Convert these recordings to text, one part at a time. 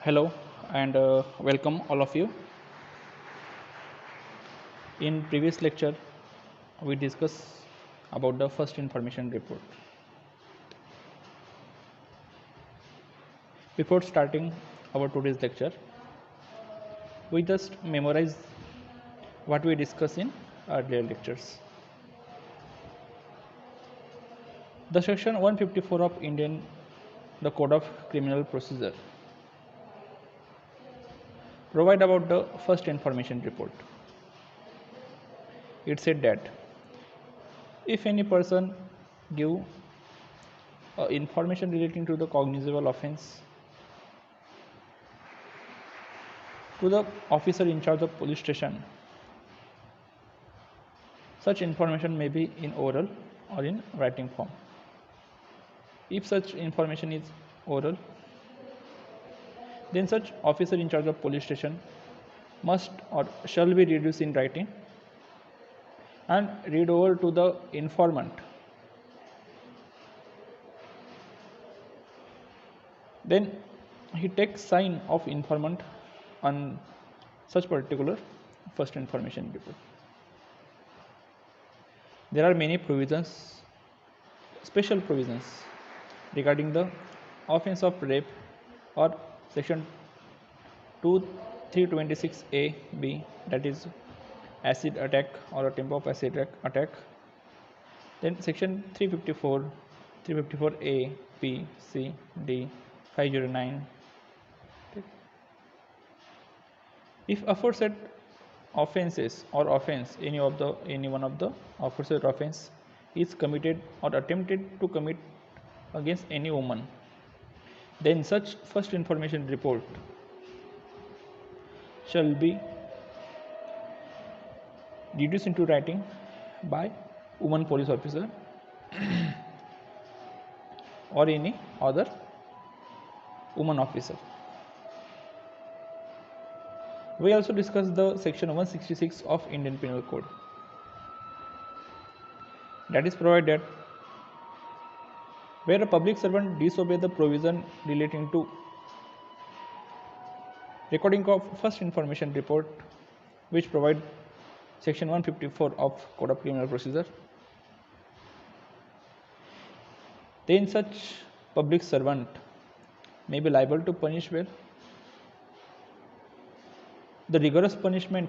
Hello and welcome all of you. In previous lecture, we discussed about the first information report. Before starting our today's lecture, we just memorize what we discussed in earlier lectures. The section 154 of the Code of Criminal Procedure provide about the first information report. It said that if any person give information relating to the cognizable offense to the officer in charge of police station, such information may be in oral or in writing form. If such information is oral, then such officer in charge of police station must or shall be reduced in writing and read over to the informant. Then he takes sign of informant on such particular first information report. There are many provisions, special provisions regarding the offense of rape or section 326A B, that is acid attack or attempt of acid attack. Then section 354, 354A, B, C, D, 509. If aforesaid offenses or offense, any one of the aforesaid offense is committed or attempted to commit against any woman, then such first information report shall be reduced into writing by woman police officer or any other woman officer. We also discussed the section 166 of Indian Penal Code. That is provided that where a public servant disobey the provision relating to recording of first information report, which provide section 154 of Code of Criminal Procedure, then such public servant may be liable to punish well. The rigorous punishment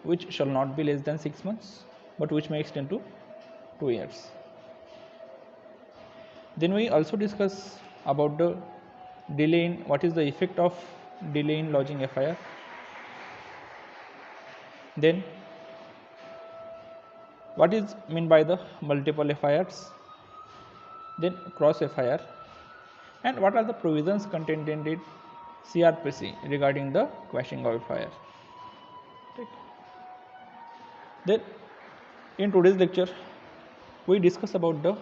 which shall not be less than 6 months, but which may extend to 2 years. Then we also discuss about the delay in, what is the effect of delay in lodging FIR. Then what is meant by the multiple FIRs, then cross FIR, and what are the provisions contained in it CRPC regarding the quashing of FIR. Then in today's lecture we discuss about the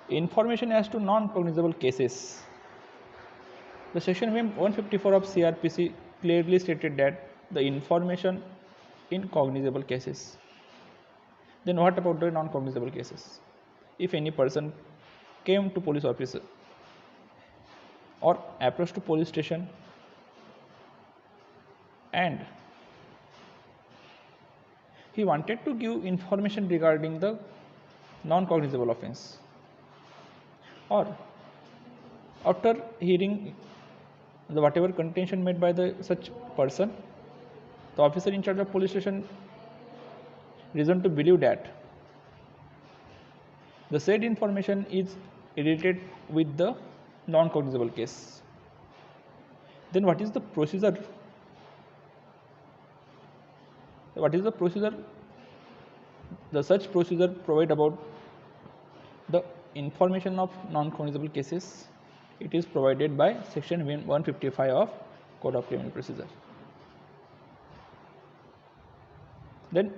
information as to non-cognizable cases. The section 154 of CRPC clearly stated that the information in cognizable cases. Then what about the non-cognizable cases? If any person came to police officer or approached to police station and he wanted to give information regarding the non-cognizable offense, or after hearing the whatever contention made by the such person, the officer in charge of police station reason to believe that the said information is related with the non-cognizable case, then what is the procedure? What is the procedure? The such procedure provide about the information of non-cognizable cases. It is provided by section 155 of Code of Criminal Procedure. Then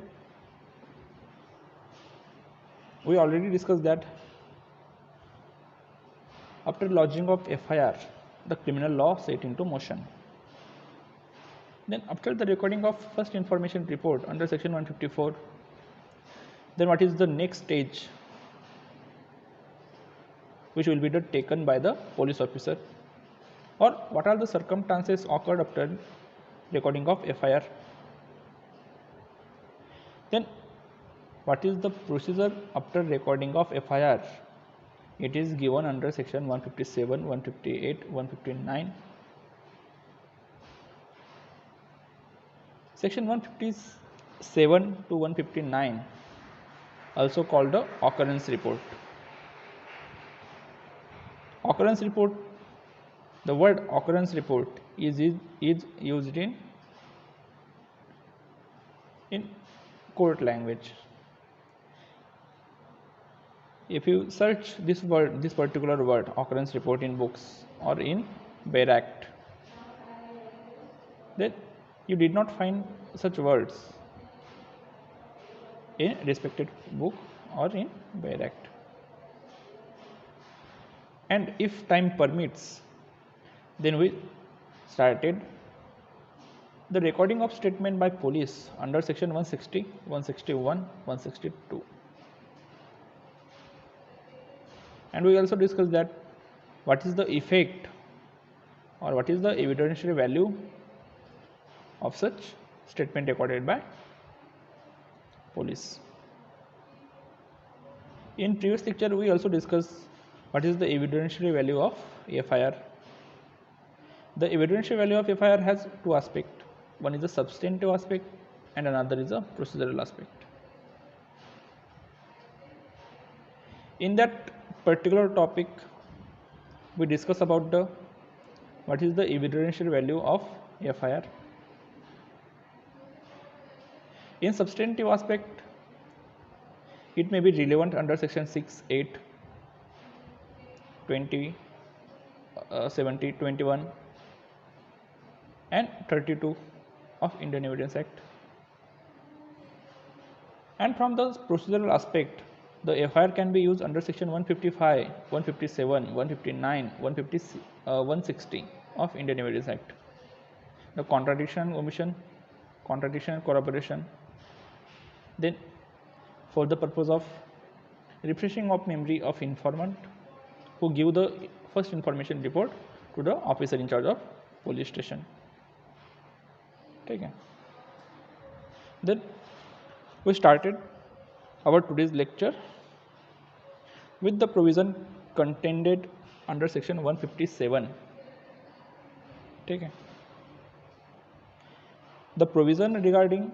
we already discussed that after lodging of FIR, the criminal law set into motion. Then after the recording of first information report under section 154, then what is the next stage which will be taken by the police officer? Or what are the circumstances occurred after recording of FIR? Then what is the procedure after recording of FIR? It is given under section 157, 158, 159. Section 157 to 159, also called the occurrence report. Occurrence report, the word occurrence report is used in court language. If you search this word, this particular word occurrence report in books or in Bail Act, then you did not find such words in respected book or in Bail Act. And if time permits, then we started the recording of statement by police under section 160, 161, 162. And we also discussed that what is the effect or what is the evidentiary value of such statement recorded by police. In previous lecture, we also discussed what is the evidentiary value of FIR. The evidentiary value of FIR has two aspects. One is the substantive aspect and another is a procedural aspect. In that particular topic, we discuss about the what is the evidentiary value of FIR. In substantive aspect, it may be relevant under section 6, 8, 20, 70, 21 and 32 of Indian Evidence Act. And from the procedural aspect, the FIR can be used under section 155, 157, 159, 160 of Indian Evidence Act. The contradiction, omission, contradiction, corroboration. Then for the purpose of refreshing of memory of informant who give the first information report to the officer in charge of police station. Okay. Then we started our today's lecture with the provision contained under section 157. Okay. The provision regarding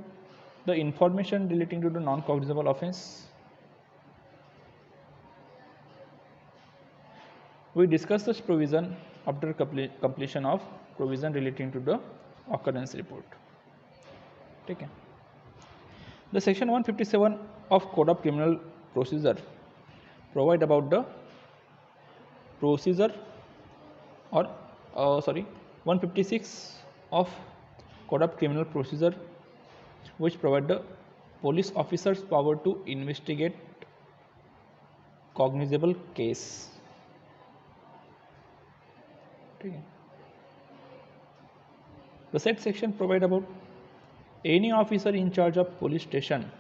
the information relating to the non-cognizable offence. We discussed this provision after completion of provision relating to the occurrence report. Okay. The section 157 of Code of Criminal Procedure provide about the procedure or 156 of Code of Criminal Procedure, which provide the police officers power to investigate cognizable case. Okay. The said section provide about any officer in charge of police station.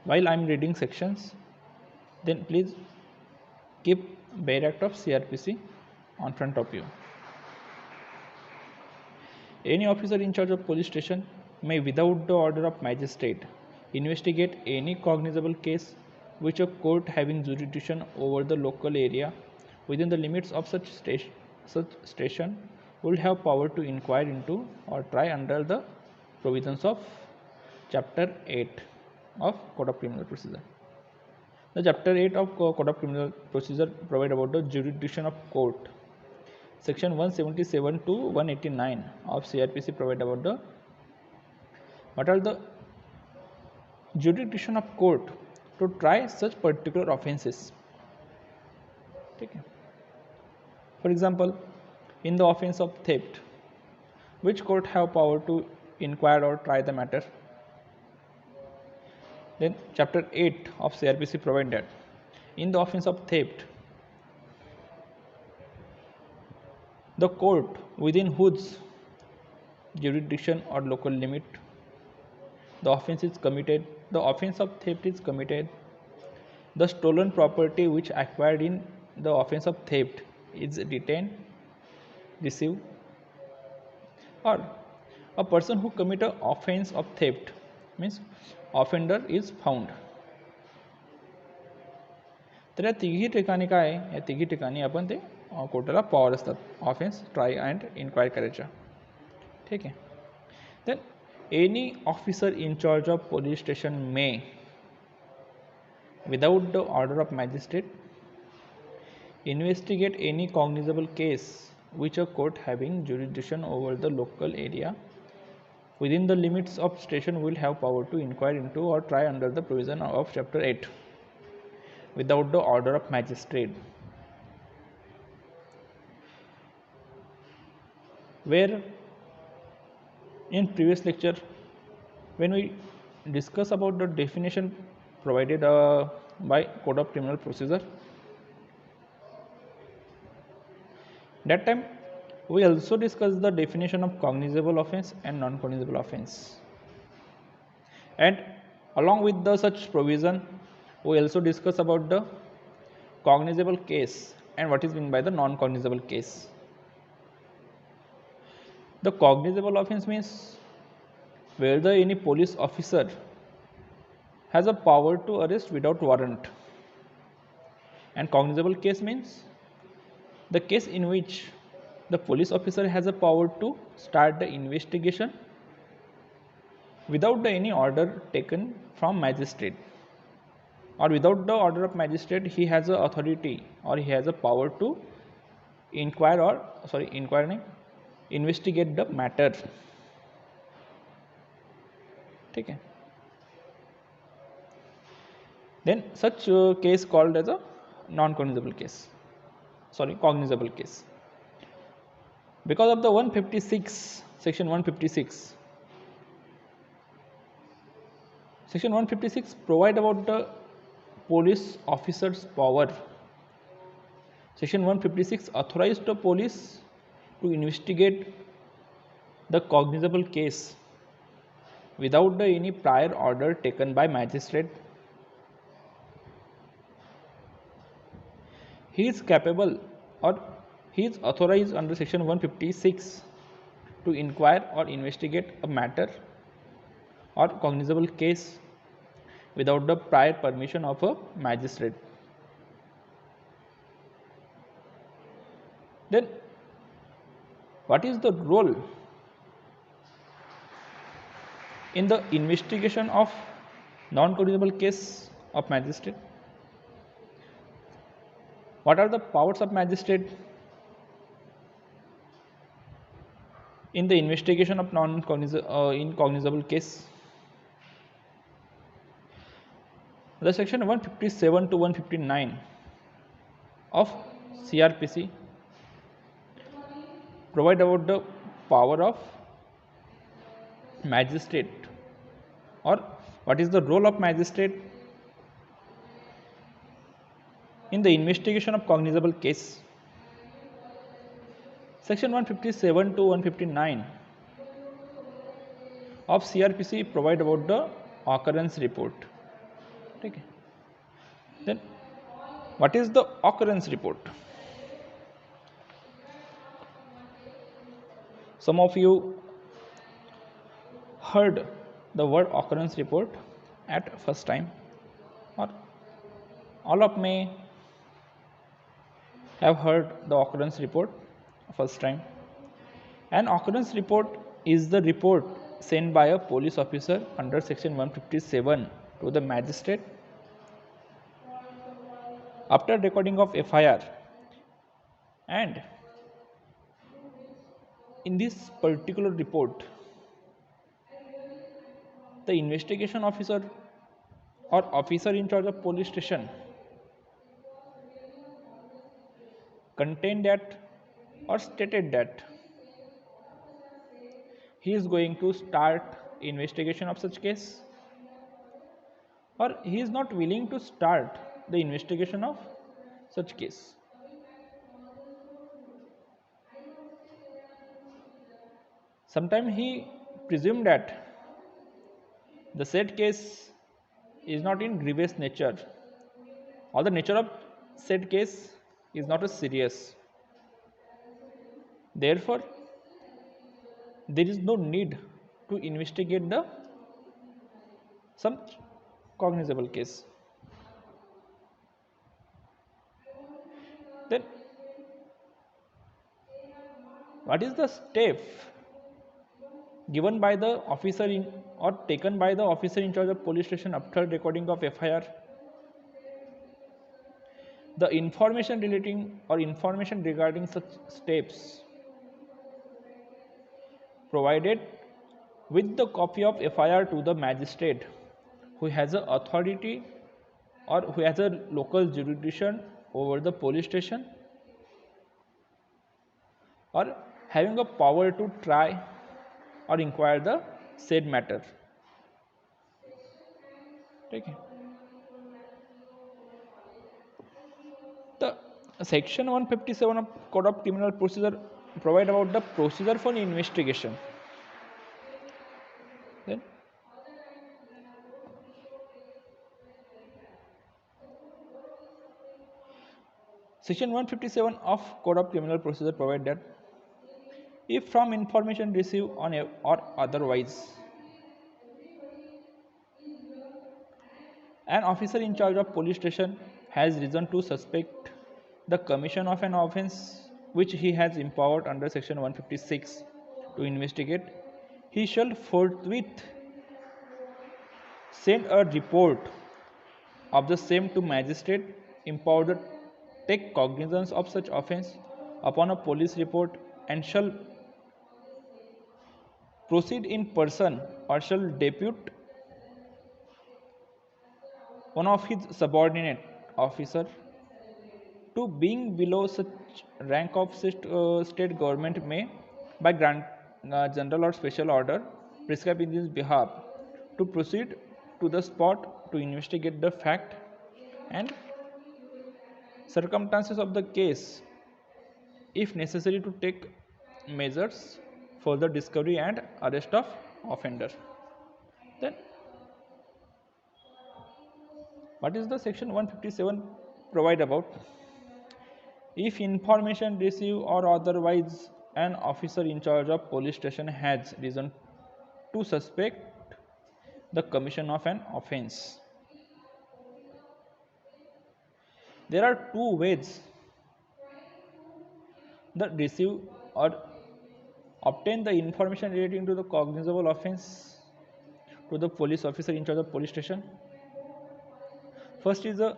While I am reading sections, then please keep Bail Act of CRPC on front of you. Any officer in charge of police station may, without the order of magistrate, investigate any cognizable case which a court having jurisdiction over the local area within the limits of such station will have power to inquire into or try under the provisions of Chapter 8 of Code of Criminal Procedure. The Chapter 8 of Code of Criminal Procedure provide about the jurisdiction of court. Section 177 to 189 of CRPC provide about the what are the jurisdiction of court to try such particular offences. Okay. For example, in the offence of theft, which court have power to inquire or try the matter? Then Chapter 8 of CRPC provide that in the offence of theft, the court within whose jurisdiction or local limit the offence is committed, the offence of theft is committed, the stolen property which acquired in the offence of theft is detained, receive, or a person who commit a offense of theft means offender is found. तर या तिघी ठिकाणी काय आहे, या तिघी ठिकाणी आपण ते कोर्टाला पॉवर असतात ऑफेन्स ट्राय अँड इन्क्वायर करायच्या. ठीक आहे. Then any officer in charge of police station may without the order of magistrate investigate any cognizable case which a court having jurisdiction over the local area within the limits of station will have power to inquire into or try under the provision of chapter 8 without the order of magistrate. Where in previous lecture when we discuss about the definition provided by Code of Criminal Procedure, that time we also discussed the definition of cognizable offense and non-cognizable offense, and along with the such provision we also discuss about the cognizable case and what is meant by the non-cognizable case. The cognizable offense means where the any police officer has a power to arrest without warrant, and cognizable case means the case in which the police officer has a power to start the investigation without any order taken from magistrate, or without the order of magistrate he has a authority or he has a power to investigate the matter. ठीक है. Then such case called as a non-cognizable case, cognizable case, because of the 156 section 156 provide about the police officer's power. Section 156 authorized the police to investigate the cognizable case without the any prior order taken by magistrate. He is capable or he is authorized under section 156 to inquire or investigate a matter or cognizable case without the prior permission of a magistrate. Then what is the role in the investigation of non-cognizable case of magistrate? What are the powers of magistrate in the investigation of cognizable case? The section 157 to 159 of CRPC provide about the power of magistrate, or what is the role of magistrate in the investigation of cognizable case. Section 157 to 159 of CRPC provide about the occurrence report. Okay. Then what is the occurrence report? Some of you heard the word occurrence report at first time, or all of me have heard the occurrence report first time. An occurrence report is the report sent by a police officer under section 157 to the magistrate after recording of FIR, and in this particular report the investigation officer or officer in charge of police station contained that or stated that he is going to start investigation of such case, or he is not willing to start the investigation of such case. Sometimes he presumed that the said case is not in grievous nature, or the nature of said case is not as serious. Therefore, there is no need to investigate the some cognizable case. Then, what is the step given by the officer in or taken by the officer in charge of police station after recording of FIR? The information relating or information regarding such steps provided with the copy of FIR to the magistrate who has a authority or who has a local jurisdiction over the police station or having a power to try or inquire the said matter. Okay. The section 157 of Code of Criminal Procedure provide about the procedure for investigation. Then section 157 of Code of Criminal Procedure provide that if from information received on a, or otherwise an officer in charge of police station has reason to suspect the commission of an offence which he has empowered under section 156 to investigate, he shall forthwith send a report of the same to magistrate empowered to take cognizance of such offence upon a police report and shall proceed in person or shall depute one of his subordinate officer to being below such rank of state government may by grant general or special order prescribe in his behalf to proceed to the spot to investigate the fact and circumstances of the case if necessary to take measures for the discovery and arrest of offender. Then what is the section 157 provide about? If information received or otherwise an officer in charge of police station has reason to suspect the commission of an offence, there are two ways that receive or obtain the information relating to the cognizable offence to the police officer in charge of police station. First is the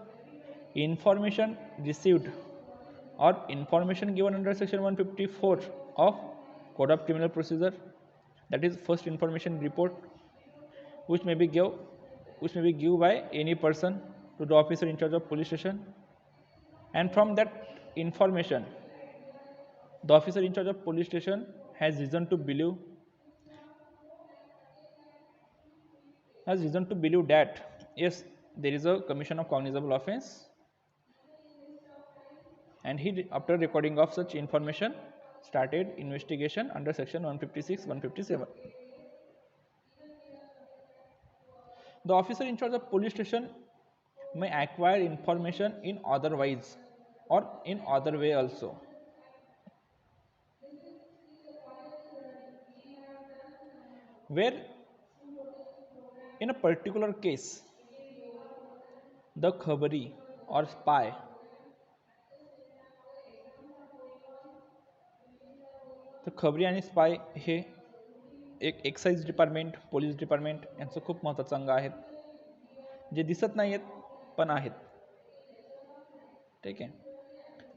information received or information given under section 154 of Code of Criminal Procedure, that is first information report which may be given by any person to the officer in charge of police station, and from that information the officer in charge of police station has reason to believe that yes, there is a commission of cognizable offence, and he after recording of such information started investigation under section 156 157. The officer in charge of police station may acquire information in other ways or in other way also. Where in a particular case the khabari or spy तर खबरी आणि स्पाय हे एक excise department police department यांचं खूप महत्त्वाचं अंग आहेत जे दिसत नाही आहेत पण आहेत. ठीक आहे.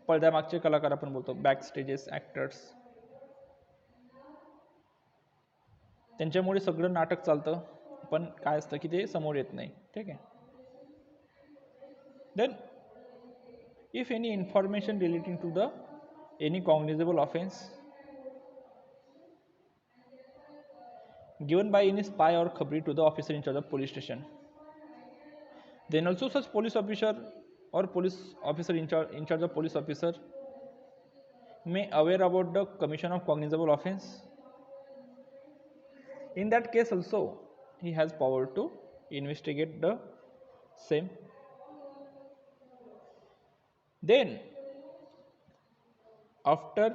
पडद्यामागचे कलाकार आपण बोलतो बॅक स्टेजेस ॲक्टर्स, त्यांच्यामुळे सगळं नाटक चालतं पण काय असतं की ते समोर येत नाही. ठीक आहे. Then if any information relating to the any cognizable offence given by any spy or khabri to the officer in charge of police station, then also such police officer or police officer in charge of police officer may aware about the commission of cognizable offence. In that case also he has power to investigate the same. Then after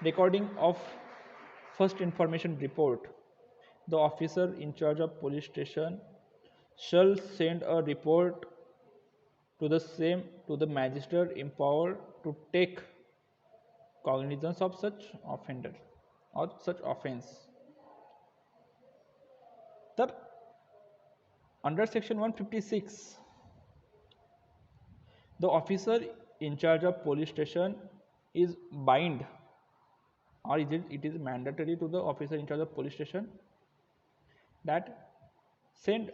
recording of first information report. The officer in charge of police station shall send a report to the same to the magistrate empowered to take cognizance of such offender or such offence. The under section 156, the officer in charge of police station is bind, or it is mandatory to the officer in charge of police station that send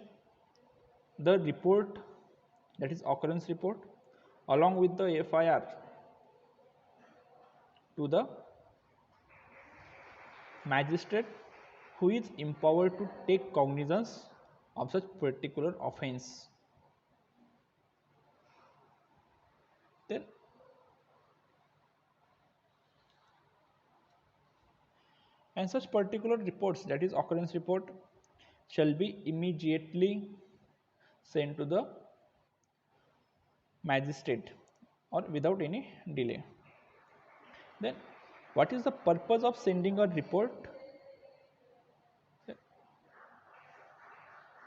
the report, that is occurrence report, along with the FIR to the magistrate who is empowered to take cognizance of such particular offence. Then and such particular reports, that is occurrence report, shall be immediately sent to the magistrate or without any delay. Then what is the purpose of sending a report?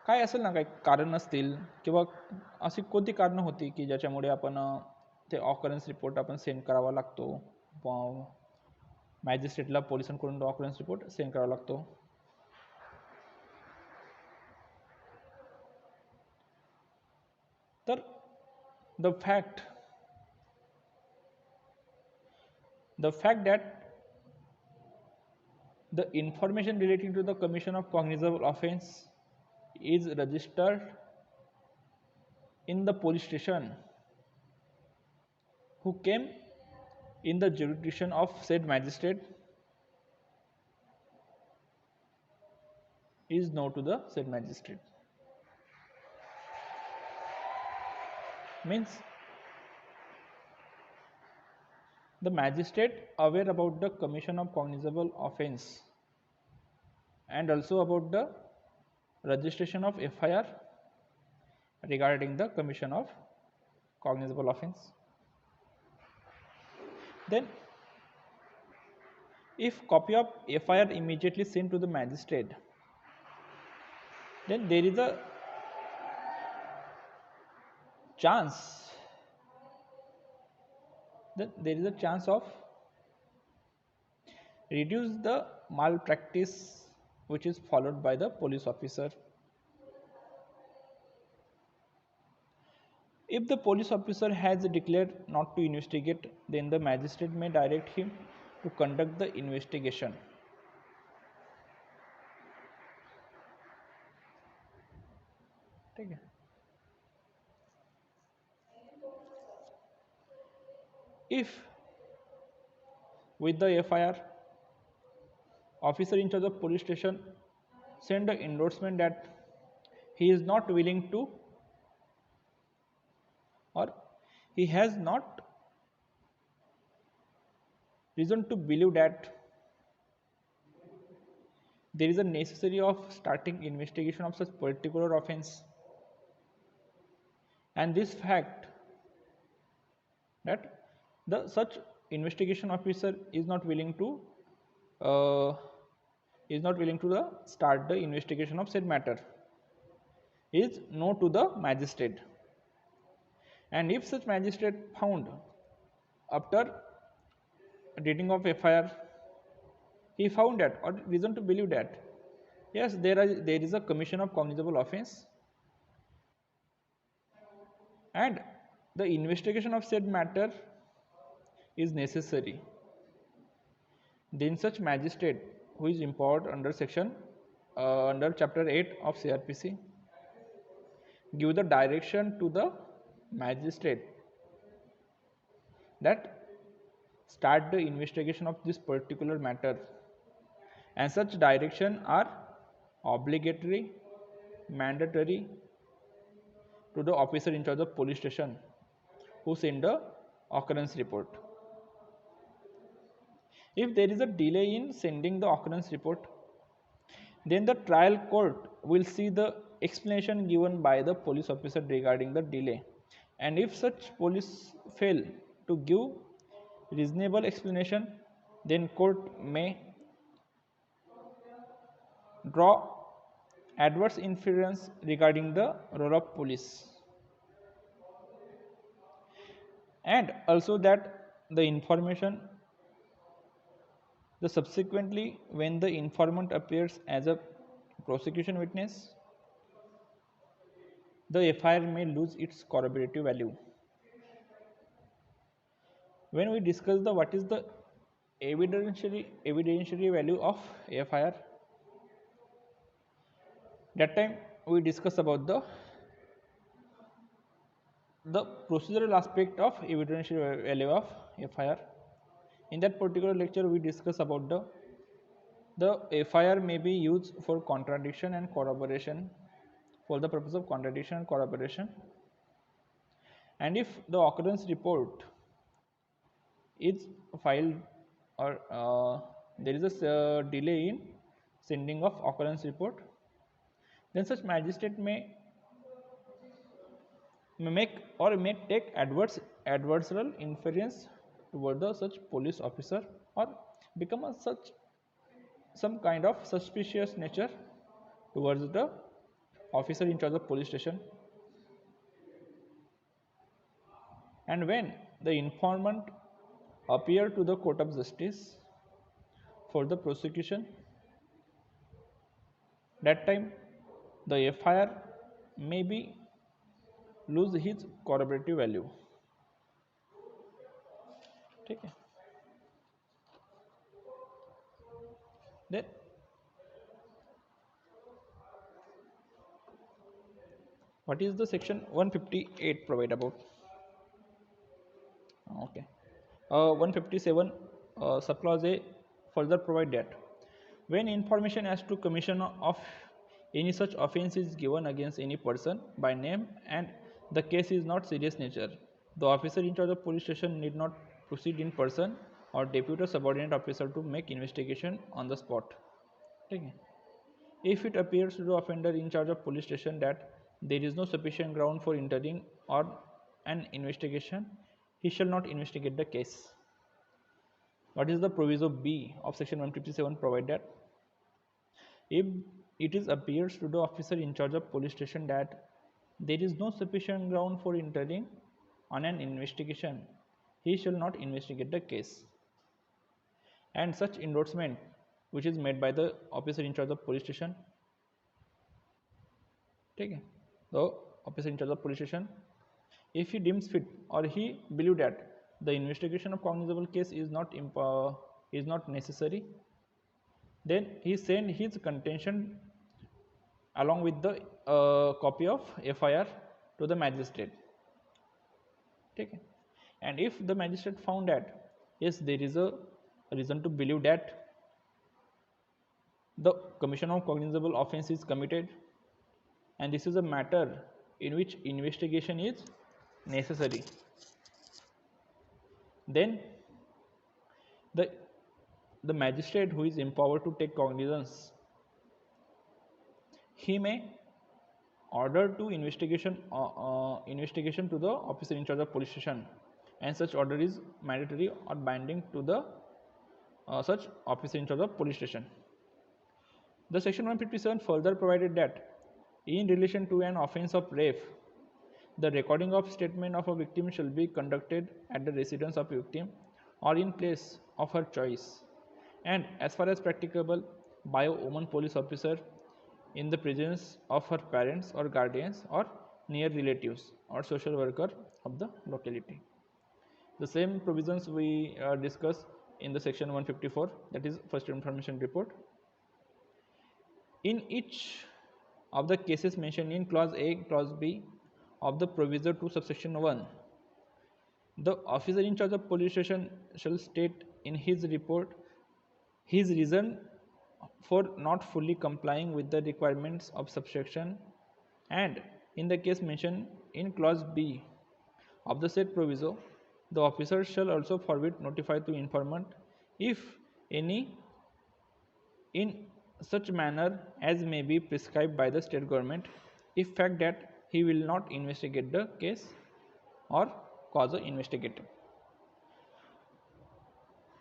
काय असेल ना, काही कारण असतील किंवा अशी कोणती कारणं होती की ज्याच्यामुळे आपण ते ऑकरन्स रिपोर्ट आपण सेंड करावा लागतो, मॅजिस्ट्रेटला पोलिसांकडून ऑकरन्स रिपोर्ट सेंड करावा लागतो. तर the fact that the information relating to the commission of cognizable offence is registered in the police station who came in the jurisdiction of said magistrate is known to the said magistrate. Means the magistrate aware about the commission of cognizable offence and also about the registration of FIR regarding the commission of cognizable offence. Then if copy of FIR immediately sent to the magistrate, then there is a chance of reduce the malpractice which is followed by the police officer. If the police officer has declared not to investigate, then the magistrate may direct him to conduct the investigation. ठीक है. If with the FIR, officer in charge of police station send an endorsement that he is not willing to, or he has not reason to believe that there is a necessity of starting investigation of such particular offence, and this fact that the such investigation officer is not willing to start the investigation of said matter is known to the magistrate. And if such magistrate found after reading of FIR, he found that or reason to believe that yes, there is a commission of cognizable offence and the investigation of said matter is necessary, then such magistrate who is empowered under under chapter 8 of CRPC give the direction to the magistrate that start the investigation of this particular matter, and such direction are obligatory, mandatory to the officer in charge of police station who send the occurrence report. If there is a delay in sending the occurrence report, then the trial court will see the explanation given by the police officer regarding the delay, and if such police fail to give reasonable explanation, then court may draw adverse inference regarding the role of police, and also that the information the subsequently when the informant appears as a prosecution witness, the FIR may lose its corroborative value. When we discuss the what is the evidentiary value of FIR, that time we discuss about the procedural aspect of evidentiary value of FIR. In that particular lecture we discuss about the FIR may be used for contradiction and corroboration, for the purpose of contradiction and corroboration, and if the occurrence report is filed or there is a delay in sending of occurrence report, then such magistrate may make or may take adversarial inference toward the such police officer, or become a such some kind of suspicious nature towards the officer in charge of police station. And when the informant appear to the court of justice for the prosecution, that time the FIR may be lose his corroborative value. Okay. Then what is the section 158 provide about? Okay. 157 subclause A further provide that when information as to commission of any such offence is given against any person by name and the case is not serious nature, the officer in charge of police station need not proceed in person or depute a subordinate officer to make investigation on the spot. Okay. If it appears to the offender in charge of police station that there is no sufficient ground for entering or an investigation, he shall not investigate the case. What is the proviso B of section 157 provide that if it is appears to the officer in charge of police station that there is no sufficient ground for entering on an investigation, he shall not investigate the case. And such endorsement which is made by the officer in charge of police station, okay, the officer in charge of police station, if he deems fit or he believe that the investigation of cognizable case is not necessary, then he send his contention along with the copy of FIR to the magistrate. Okay. And if the magistrate found that yes, there is a reason to believe that the commission of cognizable offence is committed and this is a matter in which investigation is necessary, then the magistrate who is empowered to take cognizance, he may order to investigation to the officer in charge of police station, and such order is mandatory or binding to the such officer in charge of police station. The section 157 further provided that in relation to an offence of rape, the recording of statement of a victim shall be conducted at the residence of victim or in place of her choice, and as far as practicable by a woman police officer in the presence of her parents or guardians or near relatives or social worker of the locality. The same provisions we discussed in the section 154, that is first information report. In each of the cases mentioned in clause A, clause B of the proviso to subsection 1, the officer in charge of police station shall state in his report his reason for not fully complying with the requirements of subsection, and in the case mentioned in clause B of the said proviso, the officer shall also forthwith notify to informant if any in such manner as may be prescribed by the state government, if fact that he will not investigate the case or cause a investigation.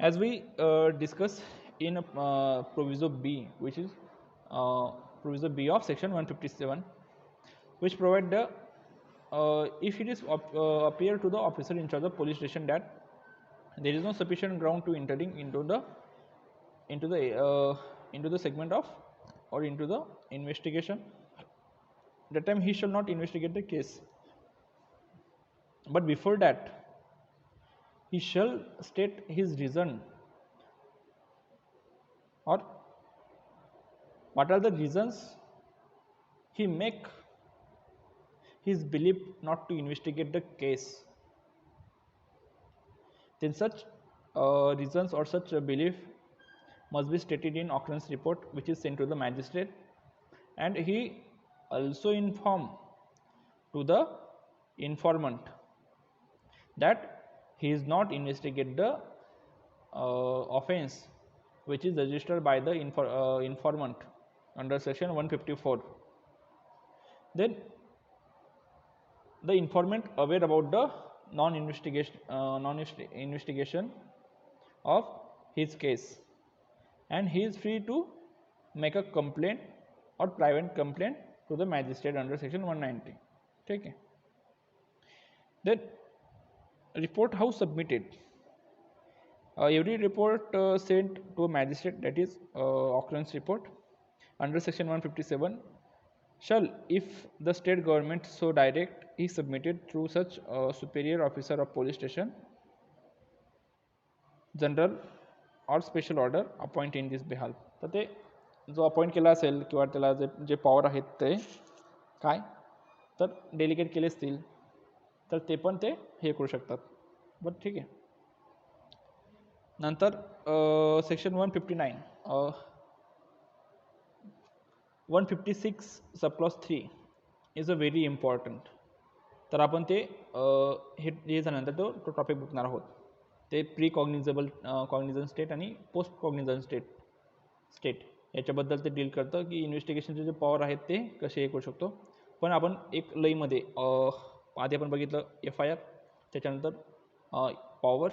As we discuss in proviso B, which is proviso B of section 157, which provide the if it is appear to the officer in charge of police station that there is no sufficient ground to entering into the segment of or into the investigation, that time he shall not investigate the case. But before that, he shall state his reason, or what are the reasons he make his belief not to investigate the case. Then such reasons or such a belief must be stated in occurrence report, which is sent to the magistrate, and he also inform to the informant that he is not investigate the offense which is registered by the informant under section 154. Then the informant aware about the non-investigation of his case, and he is free to make a complaint or private complaint to the magistrate under section 190. Okay. Then report how submitted. Every report sent to a magistrate, that is occurrence report under section 157, shall, if the state government so direct, is submitted through such superior officer of police station, general और special order appoint in this behalf. तर ते जो appoint केला असेल किंवा त्याला जे power आहेत ते काय तर डेलिगेट केले असतील तर ते पण ते हे करू शकतात. बट ठीक आहे. नंतर section 159 156 subclause 3 is a very important. तर आपण ते हे झाल्यानंतर तो टॉपिक बघणार आहोत. ते प्री कॉग्निझेबल कॉग्निझन स्टेट आणि पोस्ट कॉग्निझन स्टेट याच्याबद्दल ते डील करतं की इन्व्हेस्टिगेशनचे जे पॉवर आहेत ते कसे हे करू शकतो. पण आपण एक लईमध्ये आधी आपण बघितलं FIR, त्याच्यानंतर power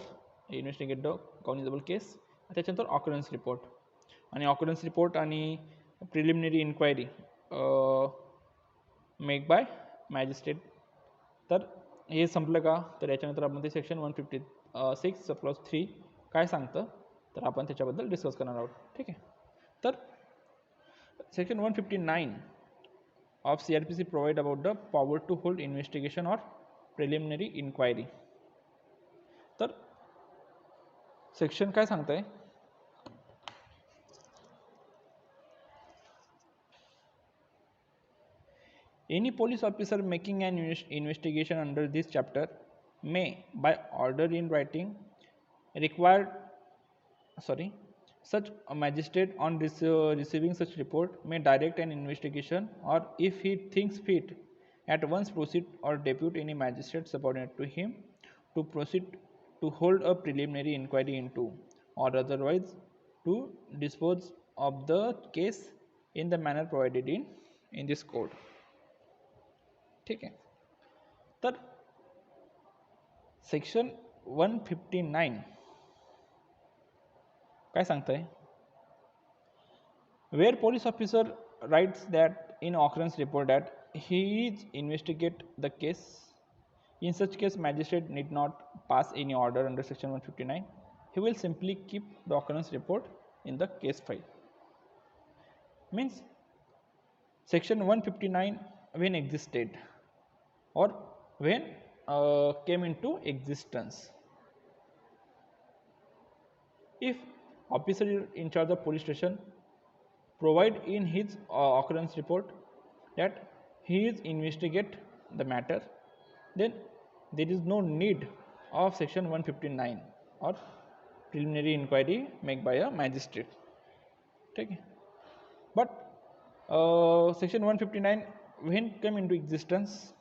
investigate the cognizable case, त्याच्यानंतर ऑकरन्स रिपोर्ट. आणि ऑकरन्स रिपोर्ट आणि preliminary inquiry make by magistrate. तर हे संपलं का, तर याच्यानंतर आपण ते सेक्शन 156 सबक्लॉज 3 काय सांगतं तर आपण त्याच्याबद्दल डिस्कस करणार आहोत. ठीक आहे. तर section 159 of CRPC provide about the power to hold investigation or preliminary inquiry. तर सेक्शन काय सांगतंय, any police officer making an investigation under this chapter may, by order in writing, such a magistrate on receiving such report may direct an investigation, or if he thinks fit, at once proceed or depute any magistrate subordinate to him to proceed to hold a preliminary inquiry into, or otherwise to dispose of the case in the manner provided in this code. ठीक आहे. तर section 159 काय सांगतंय, where police officer writes that in occurrence report that he is investigate the case, in such case magistrate need not pass any order under section 159. He will simply keep the occurrence report in the case file. Means section 159 when existed or when came into existence, if officer in charge of police station provide in his occurrence report that he is investigate the matter, then there is no need of section 159 or preliminary inquiry made by a magistrate. Okay. But section 159 when came into existence,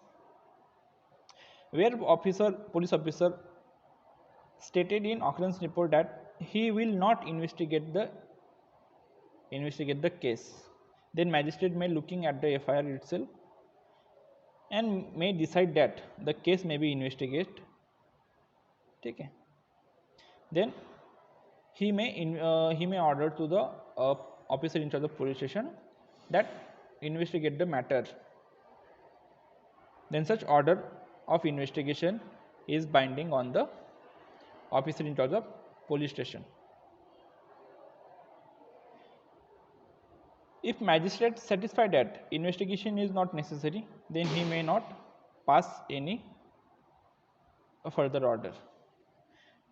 where police officer stated in occurrence report that he will not investigate the case, then magistrate may looking at the FIR itself and may decide that the case may be investigated. Okay. Then he may order to the officer in charge of police station that investigate the matter. Then such order of investigation is binding on the officer in charge of police station. If magistrate satisfied that investigation is not necessary, then he may not pass any further order.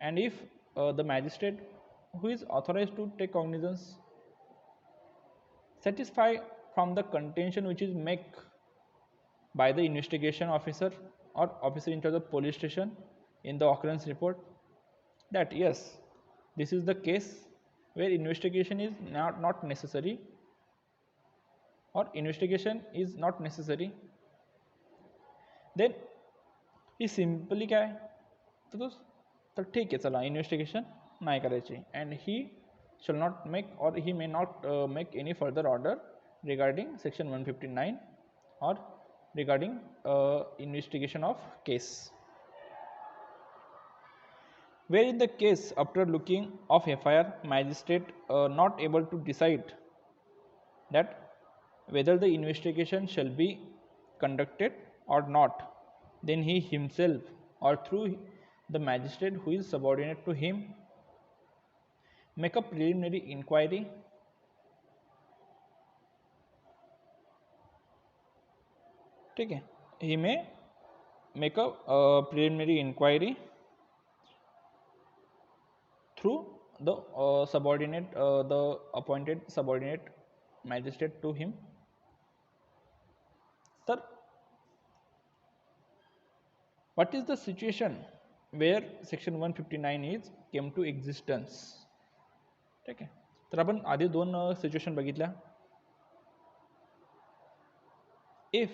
And if the magistrate who is authorized to take cognizance satisfy from the contention which is made by the investigation officer or officer in charge of police station in the occurrence report that yes, this is the case where investigation is not necessary or investigation is not necessary, then he simply क्या है तो ठीक है चला investigation नहीं करायची and he shall not make or he may not make any further order regarding section 159 or regarding investigation of case. Where in the case after looking of FIR magistrate not able to decide that whether the investigation shall be conducted or not, then he himself or through the magistrate who is subordinate to him make a preliminary inquiry ठीक है, he may make a preliminary inquiry through the subordinate the appointed subordinate magistrate to him. Sir, what is the situation where section 159 is came to existence? ठीक आहे, तर आपण आधी दोन situation बघितल्या. If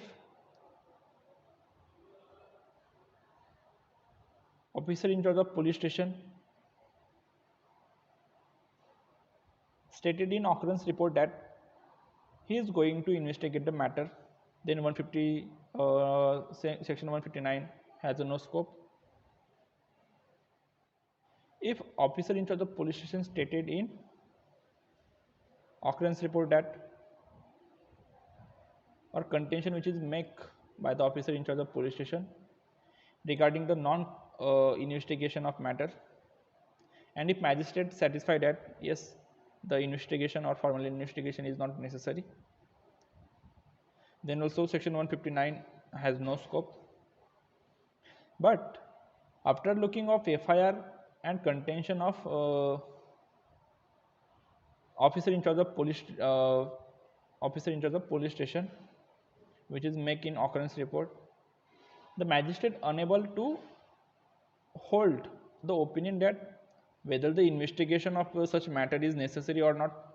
officer in charge of police station stated in occurrence report that he is going to investigate the matter, then 150 section 159 has no scope. If officer in charge of police station stated in occurrence report that or contention which is made by the officer in charge of police station regarding the non investigation of matter, and if magistrate satisfied that yes, the investigation or formal investigation is not necessary, then also section 159 has no scope. But after looking of FIR and contention of officer in charge of police station which is make in occurrence report, the magistrate unable to hold the opinion that whether the investigation of such matter is necessary or not,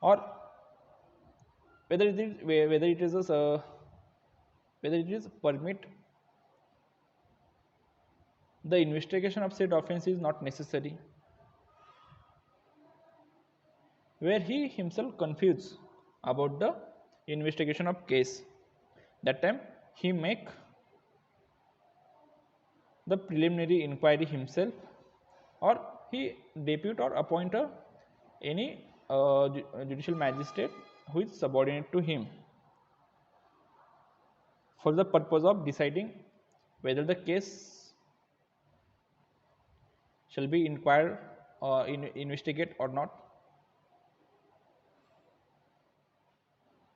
or whether it is permit the investigation of said offence is not necessary, where he himself confused about the investigation of case. That time he make the preliminary inquiry himself, or he depute or appoint any judicial magistrate who is subordinate to him for the purpose of deciding whether the case shall be inquired investigate or not.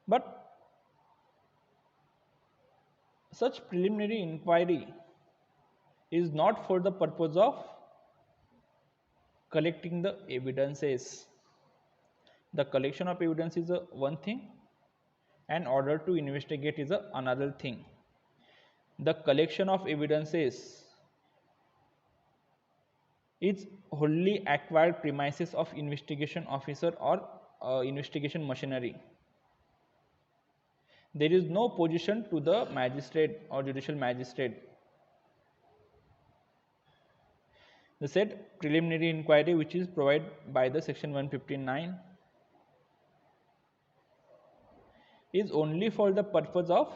But such preliminary inquiry is not for the purpose of collecting the evidences. The collection of evidence is one thing and order to investigate is another thing. The collection of evidences is wholly acquired premises of investigation officer or investigation machinery. There is no position to the magistrate or judicial magistrate. The said preliminary inquiry which is provided by the section 159 is only for the purpose of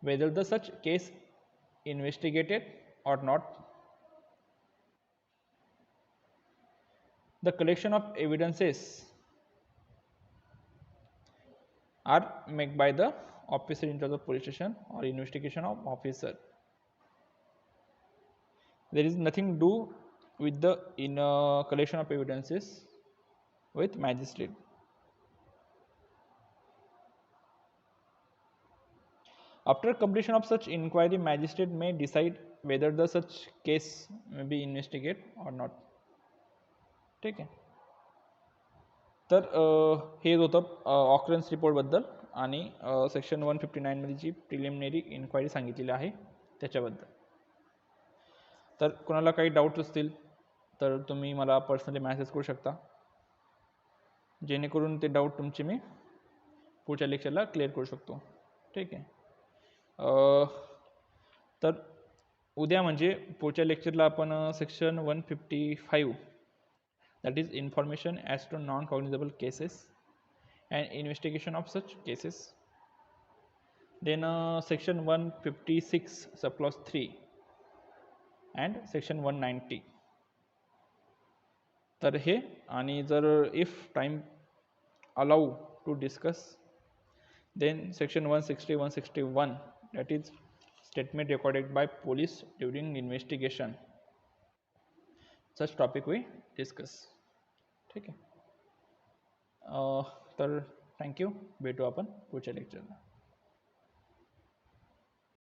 whether the such case investigated or not. The collection of evidences are made by the officer in charge of police station or investigation of officer. There is nothing to do with the collection of evidences with magistrate. After completion of such inquiry, magistrate may decide whether the such case may be investigated or not. ठीक आहे. तर हे होतं occurrence रिपोर्टबद्दल आणि section 159 मध्ये जी preliminary inquiry सांगितलेली आहे त्याच्याबद्दल. तर कोणाला काही डाऊट्स असतील तर तुम्ही मला पर्सनली मेसेज करू शकता, जेणेकरून ते डाऊट तुमचे मी पुढच्या लेक्चरला क्लिअर करू शकतो. ठीक आहे. तर उद्या म्हणजे पुढच्या लेक्चरला आपण section 155 that is information as to non-cognizable cases and investigation of such cases, then section 156 subclause 3 and section 190. तर हे आणि जर if time allow to discuss, then section 160 161 that is statement recorded by police during investigation, such topic we discuss. ठीक आहे. तर thank you. भेटू आपण पुढच्या लेक्चरला.